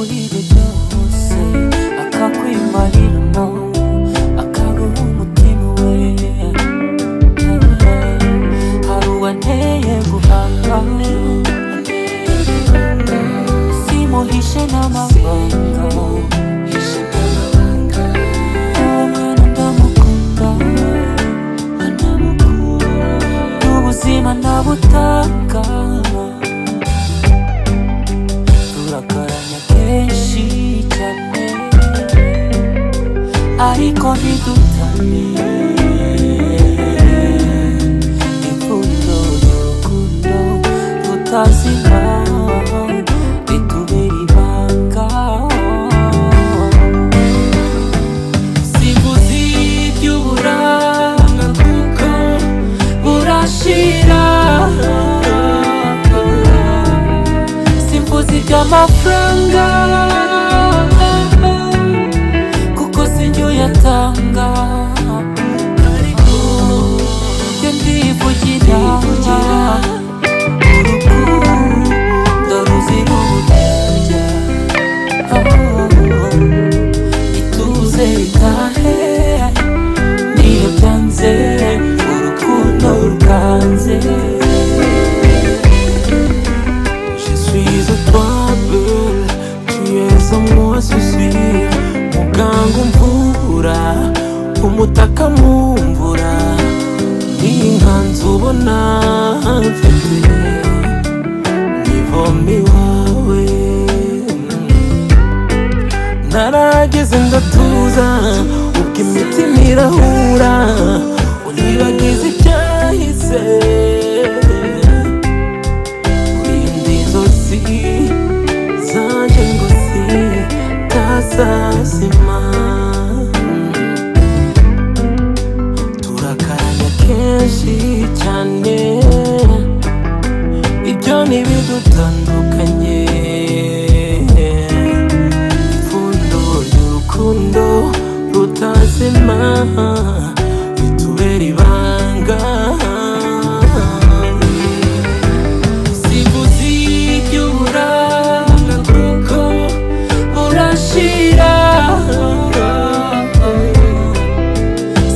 muri byose akakwimariramo akaguha umutima we. Hari uwanteye guhanga simuhishe n'amabanga, uwo mwana ndamukunda n'ubuzima ndabutanga. Turakaranya kenshi cyane ariko ntidutane, ipfundo ry'urukundo rutazima ritubera ibanga. Simbuzi iby'uburanga kuko burashira, simbuzi iby'amafaranga kuko sinjye uyatanga. Ariko njye ndivugira urukundo ruzira uburyarya, ituze ritahe niyo byanze urukundo rukanze. Je suis au trouble, tu es en moi souci, muganga umvura umutaka mumvura, n'inkanzu ubona mfite nivoma iwawe. Narageze ndatuza ubwo imitima irahura, unibagize icyahise urinde inzozi zanje ngo zitazazima. Turakaranya kenshi cyane ibyo ntibidutandukanye, ipfundo ry'urukundo rutazima ritubera ibanga. Simbuzi iby'uburanga kuko burashira,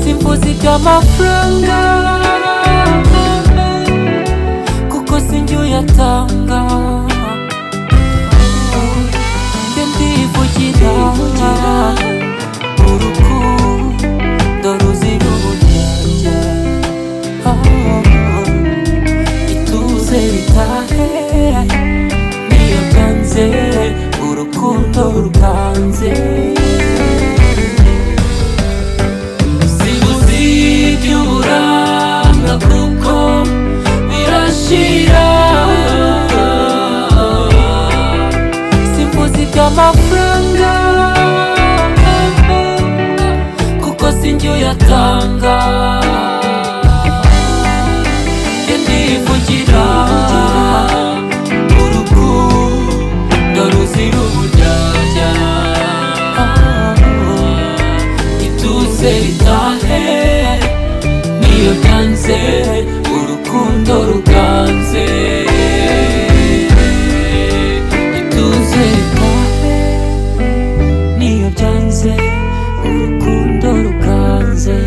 simbuzi iby'amafaranga kuko sinjye uyatanga. Njye ndivugira urukundo ruzira uburyarya, ituze ritahe niyo byanze urukundo rukanze. Simbuzi iby'uburanga kuko birashira, simbuzi iby'amafaranga kuko sinjye uyatanga. Njye ndivugira urukundo ruzira uburyarya, ituze ritahe niyo byanze urukundo rukanze. Ituze ritahe niyo byanze urukundo rukanze,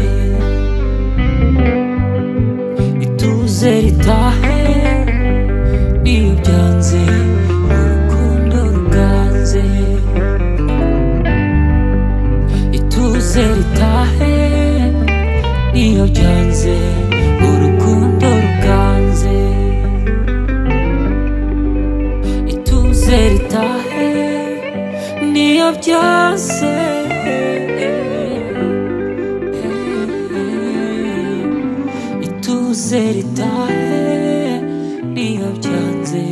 ituze ritahe niyo byanze urukundo rukanze, ituze ritahe niyo byanze urukundo rukanze, ituze ritahe niyo byanze ituze ritahe niyo byanze.